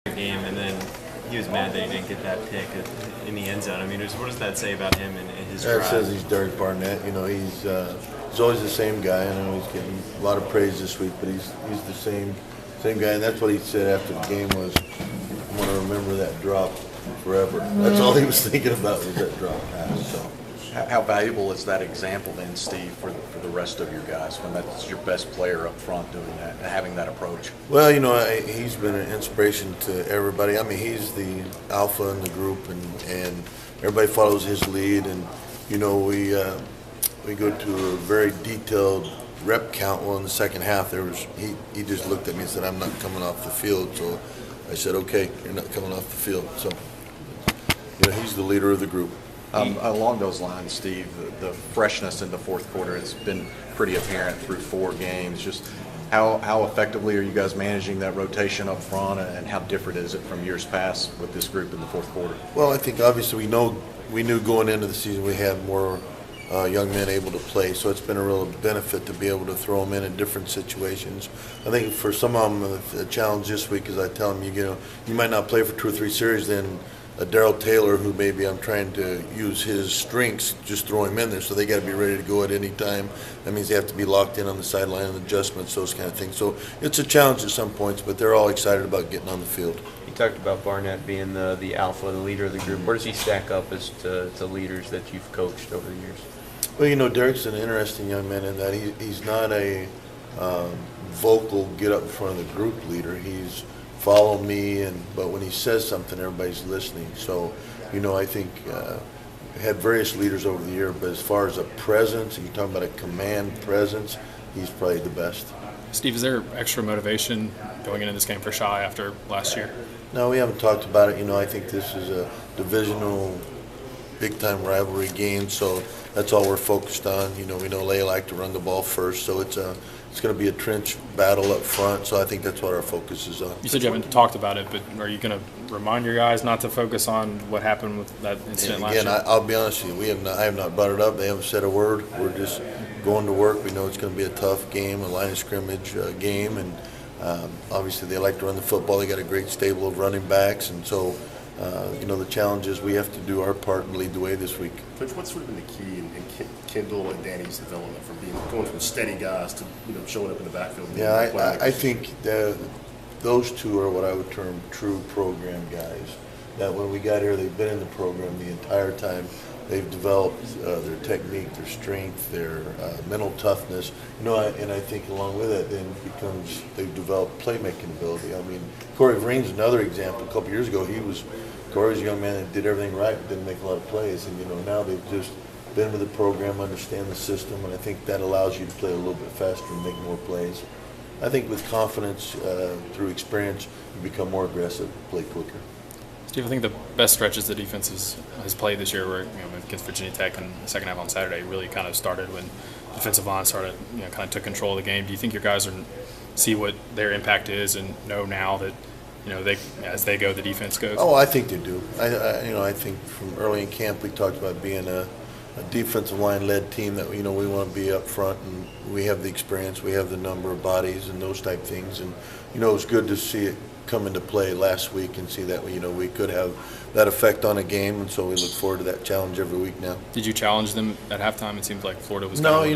game, and then he was mad that he didn't get that pick in the end zone. I mean, what does that say about him and his drive? It says he's Derek Barnett. You know, he's always the same guy. I know he's getting a lot of praise this week, but he's the same guy. And that's what he said after the game was, "I'm going to remember that drop forever." That's all he was thinking about was that drop pass. So. How valuable is that example then, Steve, for the rest of your guys when that's your best player up front doing that, having that approach? Well, you know, he's been an inspiration to everybody. I mean, he's the alpha in the group, and everybody follows his lead. And you know, we go to a very detailed rep count. Well, in the second half, he just looked at me and said, "I'm not coming off the field." So I said, "Okay, you're not coming off the field." So you know, he's the leader of the group. Along those lines, Steve, the freshness in the fourth quarter has been pretty apparent through 4 games. Just how effectively are you guys managing that rotation up front, and how different is it from years past with this group in the fourth quarter? Well, I think obviously we knew going into the season we had more young men able to play, so it's been a real benefit to be able to throw them in different situations. I think for some of them, the challenge this week is I tell them, you might not play for 2 or 3 series, then Darrell Taylor, who maybe I'm trying to use his strengths, just throw him in there. So they got to be ready to go at any time. That means they have to be locked in on the sideline and adjustments, those kind of things. So it's a challenge at some points, but they're all excited about getting on the field. You talked about Barnett being the alpha, the leader of the group. Where does he stack up as to leaders that you've coached over the years? Well, you know, Derek's an interesting young man in that he's not a vocal, get up in front of the group leader. He's follow me, but when he says something, everybody's listening. So, you know, I think had various leaders over the year, but as far as a presence, you're talking about a command presence, he's probably the best. Steve, is there extra motivation going into this game for Shy after last year? No, we haven't talked about it. You know, I think this is a divisional, big-time rivalry game, so that's all we're focused on. You know, we know they like to run the ball first, so it's going to be a trench battle up front, so I think that's what our focus is on. You said you haven't talked about it, but are you going to remind your guys not to focus on what happened with that incident last year? Again, I'll be honest with you, I have not brought it up. They haven't said a word. We're just going to work. We know it's going to be a tough game, a line of scrimmage game, and obviously they like to run the football. They got a great stable of running backs, and so you know, the challenge is we have to do our part and lead the way this week. Coach, what's sort of been the key in Kendall and Danny's development from going from steady guys to showing up in the backfield? Yeah, I think those two are what I would term true program guys. That when we got here, they've been in the program the entire time. They've developed their technique, their strength, their mental toughness. You know, and I think along with it, then becomes they've developed playmaking ability. I mean, Corey Vereen's another example. A couple years ago, Corey was a young man that did everything right, but didn't make a lot of plays. And you know, now they've just been with the program, understand the system, and I think that allows you to play a little bit faster and make more plays. I think with confidence, through experience, you become more aggressive, play quicker. Steve, I think the best stretches the defense has played this year were against Virginia Tech in the second half on Saturday. Really kind of started when defensive line started, kind of took control of the game. Do you think your guys see what their impact is and know now that as they go, the defense goes? Oh, I think they do. I think from early in camp we talked about being a defensive line-led team that we want to be up front, and we have the experience, we have the number of bodies and those type things, and it was good to see it come into play last week and see that we could have that effect on a game, and so we look forward to that challenge every week now. Did you challenge them at halftime? It seems like Florida was. No, it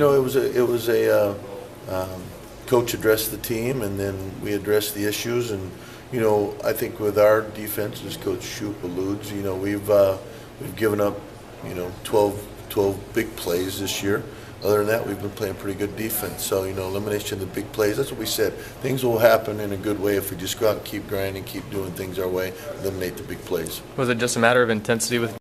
was a coach addressed the team, and then we addressed the issues, and I think with our defense, as Coach Shoup alludes, we've given up 12 big plays this year. Other than that, we've been playing pretty good defense. So, elimination of the big plays, that's what we said. Things will happen in a good way if we just go out and keep grinding, keep doing things our way, eliminate the big plays. Was it just a matter of intensity with